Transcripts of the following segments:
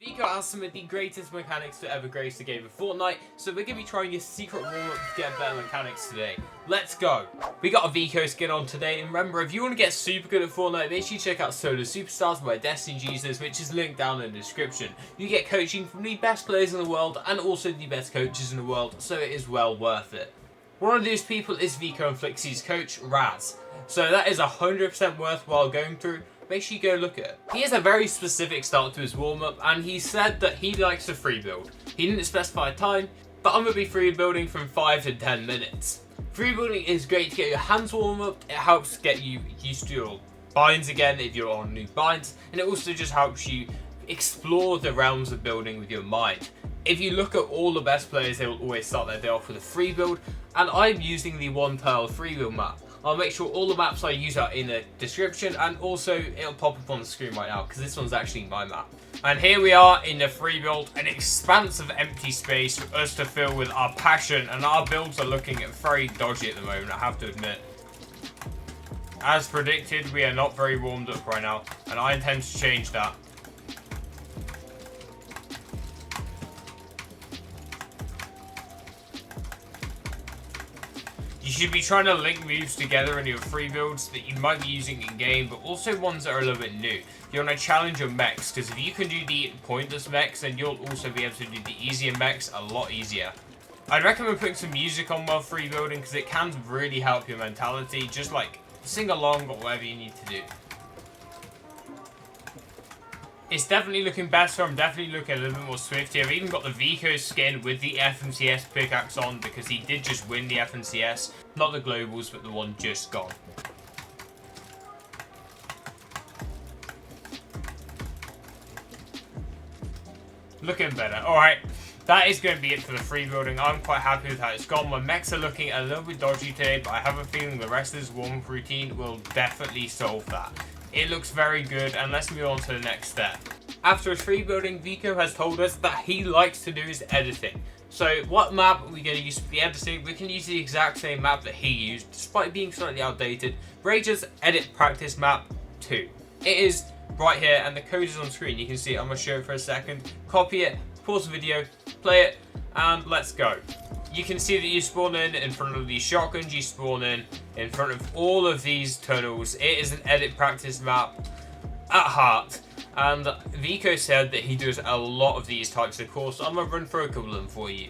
Vico has some of the greatest mechanics to ever grace the game of Fortnite, so we're going to be trying a secret warm-up to get better mechanics today. Let's go! We got a Vico skin on today, and remember, if you want to get super good at Fortnite, make sure you check out Solo Superstars by Destiny Jesus, which is linked down in the description. You get coaching from the best players in the world, and also the best coaches in the world, so it is well worth it. One of those people is Vico and Flixie's coach, Raz. So that is 100% worthwhile going through. Make sure you go look at it. He has a very specific start to his warm-up, and he said that he likes to free build. He didn't specify a time, but I'm going to be free building from 5 to 10 minutes. Free building is great to get your hands warm up. It helps get you used to your binds again if you're on new binds, and it also just helps you explore the realms of building with your mind. If you look at all the best players, they will always start their day off with a free build, and I'm using the one tile free build map. I'll make sure all the maps I use are in the description, and also it'll pop up on the screen right now because this one's actually my map. And here we are in the free build, an expanse of empty space for us to fill with our passion, and our builds are looking very dodgy at the moment, I have to admit. As predicted, we are not very warmed up right now, and I intend to change that. You should be trying to link moves together in your free builds that you might be using in game, but also ones that are a little bit new. You want to challenge your mechs, because if you can do the pointless mechs, then you'll also be able to do the easier mechs a lot easier. I'd recommend putting some music on while free building, because it can really help your mentality. Just like sing along or whatever you need to do. It's definitely looking better. I'm definitely looking a little bit more swifty. I've even got the Vico skin with the FNCS pickaxe on because he did just win the FNCS. Not the globals, but the one just gone. Looking better. Alright, that is going to be it for the free building. I'm quite happy with how it's gone. My mechs are looking a little bit dodgy today, but I have a feeling the rest of this warm-up routine will definitely solve that. It looks very good, and let's move on to the next step. After his free building, Vico has told us that he likes to do his editing. So what map are we going to use for the editing? We can use the exact same map that he used, despite being slightly outdated. Rage's Edit Practice Map 2. It is right here, and the code is on screen. You can see it. I'm going to show it for a second. Copy it, pause the video, play it, and let's go. You can see that you spawn in front of these shotguns, you spawn in front of all of these tunnels. It is an edit practice map at heart. And Vico said that he does a lot of these types of courses. I'm going to run through a couple of them for you.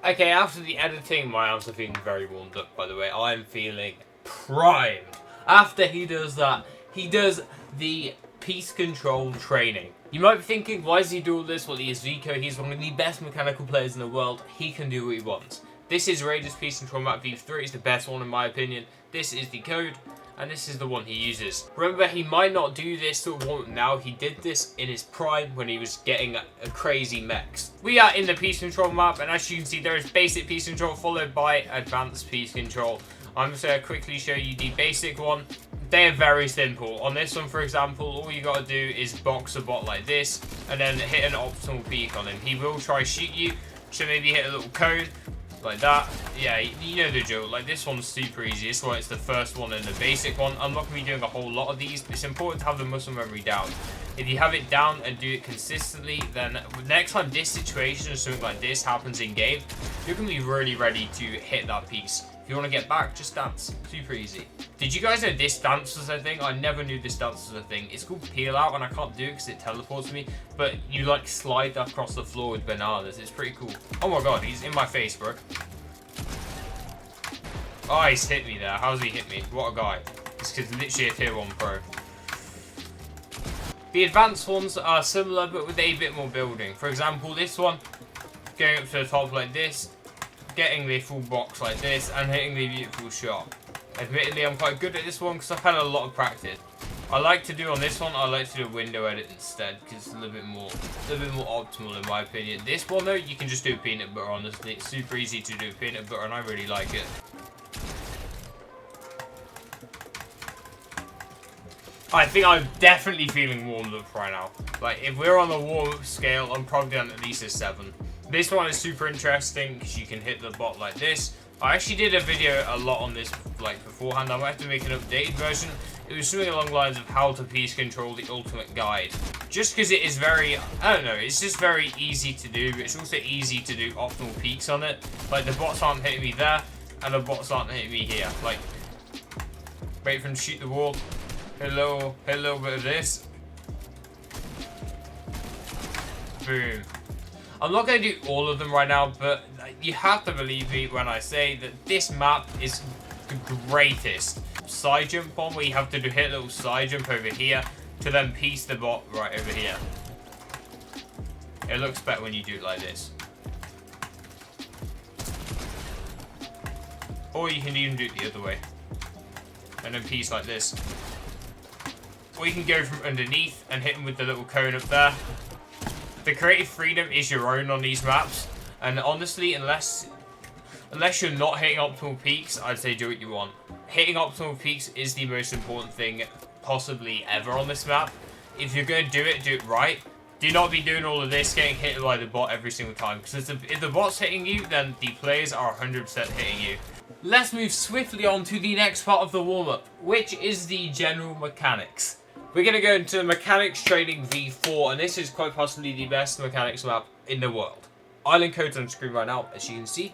Okay, after the editing, my arms are feeling very warmed up, by the way. I am feeling primed. After he does that, he does the piece control training. You might be thinking, why does he do all this? Well, he is Vico. He's one of the best mechanical players in the world. He can do what he wants. This is Rage's piece control map V3. It's the best one in my opinion. This is the code, and this is the one he uses. Remember, he might not do this sort of one now. He did this in his prime when he was getting a crazy mechs. We are in the piece control map, and as you can see, there is basic piece control followed by advanced piece control. I'm just going to quickly show you the basic one. They are very simple. On this one, for example, all you got to do is box a bot like this, and then hit an optimal peak on him. He will try shoot you, so maybe hit a little cone. Like that. Yeah, you know the drill. Like, this one's super easy. This one, it's the first one and the basic one. I'm not going to be doing a whole lot of these, but it's important to have the muscle memory down. If you have it down and do it consistently, then next time this situation or something like this happens in game, you're going to be really ready to hit that piece. If you want to get back, just dance. Super easy. Did you guys know this dance was a thing? I never knew this dance was a thing. It's called peel out, and I can't do it because it teleports me. But you like slide across the floor with bananas. It's pretty cool. Oh my god, he's in my face, bro. Oh, he's hit me there. How's he hit me? What a guy. It's because literally a tier 1 pro. The advanced ones are similar, but with a bit more building. For example, this one, going up to the top like this, getting the full box like this, and hitting the beautiful shot. Admittedly, I'm quite good at this one because I've had a lot of practice. I like to do on this one, I like to do a window edit instead because it's a little bit more optimal in my opinion. This one though, you can just do peanut butter, honestly. It's super easy to do peanut butter and I really like it. I think I'm definitely feeling warmed up right now. Like, if we're on the warm-up scale, I'm probably on at least a 7. This one is super interesting because you can hit the bot like this. I actually did a video a lot on this, like, beforehand. I might have to make an updated version. It was something along the lines of how to piece control the ultimate guide. Just because it is very, I don't know, it's just very easy to do. It's also easy to do optimal peaks on it. Like, the bots aren't hitting me there, and the bots aren't hitting me here. Like, wait for them to shoot the wall. Hit a little bit of this. Boom. I'm not going to do all of them right now, but you have to believe me when I say that this map is the greatest. Side jump on where you have to hit a little side jump over here to then piece the bot right over here. It looks better when you do it like this. Or you can even do it the other way. And then piece like this. Or you can go from underneath and hit them with the little cone up there. The creative freedom is your own on these maps. And honestly, unless you're not hitting optimal peaks, I'd say do what you want. Hitting optimal peaks is the most important thing possibly ever on this map. If you're going to do it right. Do not be doing all of this, getting hit by the bot every single time. Because if the bot's hitting you, then the players are 100% hitting you. Let's move swiftly on to the next part of the warm-up, which is the general mechanics. We're going to go into Mechanics Training V4, and this is quite possibly the best mechanics map in the world. Island code's on screen right now, as you can see.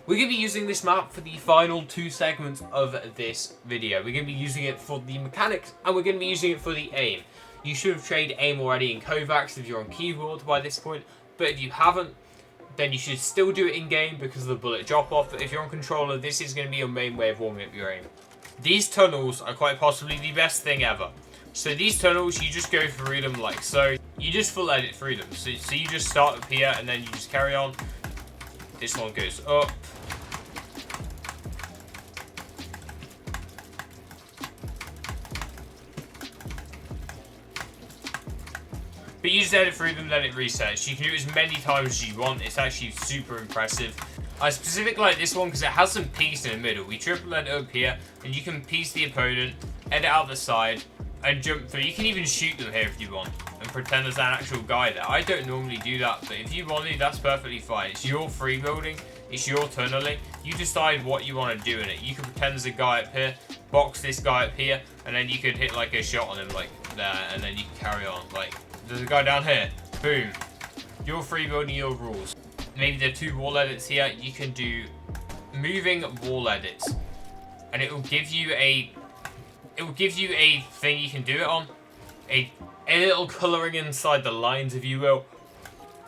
We're going to be using this map for the final 2 segments of this video. We're going to be using it for the mechanics, and we're going to be using it for the aim. You should have trained aim already in Kovacs if you're on keyboard by this point, but if you haven't, then you should still do it in-game because of the bullet drop-off. But if you're on controller, this is going to be your main way of warming up your aim. These tunnels are quite possibly the best thing ever. So these tunnels, you just go through them like so. You just full edit through them. So you just start up here and then you just carry on. This one goes up. But you just edit through them, then it resets. You can do it as many times as you want. It's actually super impressive. I specifically like this one because it has some peaks in the middle. We triple edit up here, and you can piece the opponent, edit out the side, and jump through. You can even shoot them here if you want, and pretend there's an actual guy there. I don't normally do that, but if you want to, that's perfectly fine. It's your free building. It's your tunneling. You decide what you want to do in it. You can pretend there's a guy up here, box this guy up here, and then you could hit like a shot on him like there, and then you can carry on. Like, there's a guy down here. Boom. Your free building, your rules. Maybe there are 2 wall edits here. You can do moving wall edits, and it will give you a thing you can do it on, a little colouring inside the lines, if you will.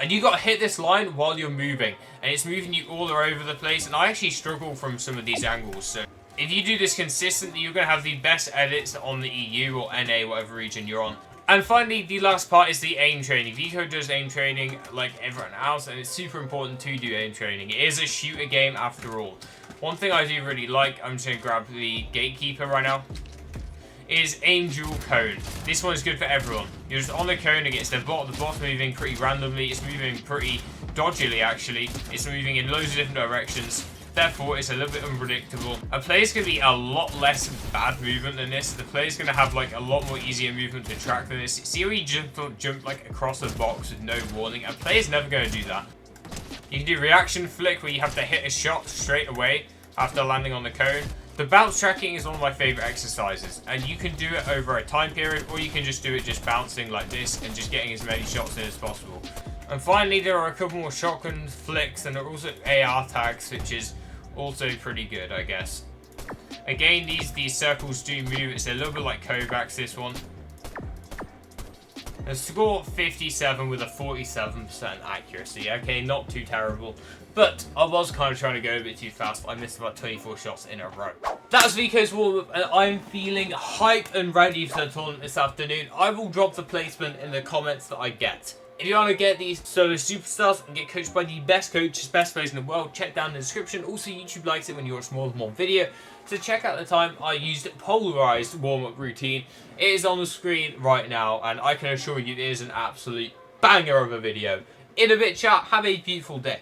And you got to hit this line while you're moving, and it's moving you all over the place. And I actually struggle from some of these angles. So if you do this consistently, you're going to have the best edits on the EU or NA, whatever region you're on. And finally, the last part is the aim training. Vico does aim training like everyone else, and it's super important to do aim training. It is a shooter game after all. One thing I do really like, I'm just going to grab the gatekeeper right now, is aim dual cone. This one is good for everyone. You're just on the cone against the bot. The bot's moving pretty randomly. It's moving pretty dodgily, actually. It's moving in loads of different directions. Therefore, it's a little bit unpredictable. A player's going to be a lot less bad movement than this. The player's going to have like a lot more easier movement to track than this. See how you jump like across the box with no warning? A player's never going to do that. You can do reaction flick where you have to hit a shot straight away after landing on the cone. The bounce tracking is one of my favorite exercises, and you can do it over a time period, or you can just do it just bouncing like this and just getting as many shots in as possible. And finally, there are a couple more shotgun flicks, and there are also AR tags, which is also pretty good, I guess. Again, these circles do move. It's a little bit like Kovacs, this one. A score 57 with a 47% accuracy. Okay, not too terrible. But I was kind of trying to go a bit too fast. I missed about 24 shots in a row. That was Vico's warm-up, and I'm feeling hype and ready for the tournament this afternoon. I will drop the placement in the comments that I get. If you want to get these solo superstars and get coached by the best coaches, best players in the world, check down in the description. Also, YouTube likes it when you watch more than one video. to check out the time I used polarized warm-up routine. It is on the screen right now, and I can assure you it is an absolute banger of a video. In a bit, chat. Have a beautiful day.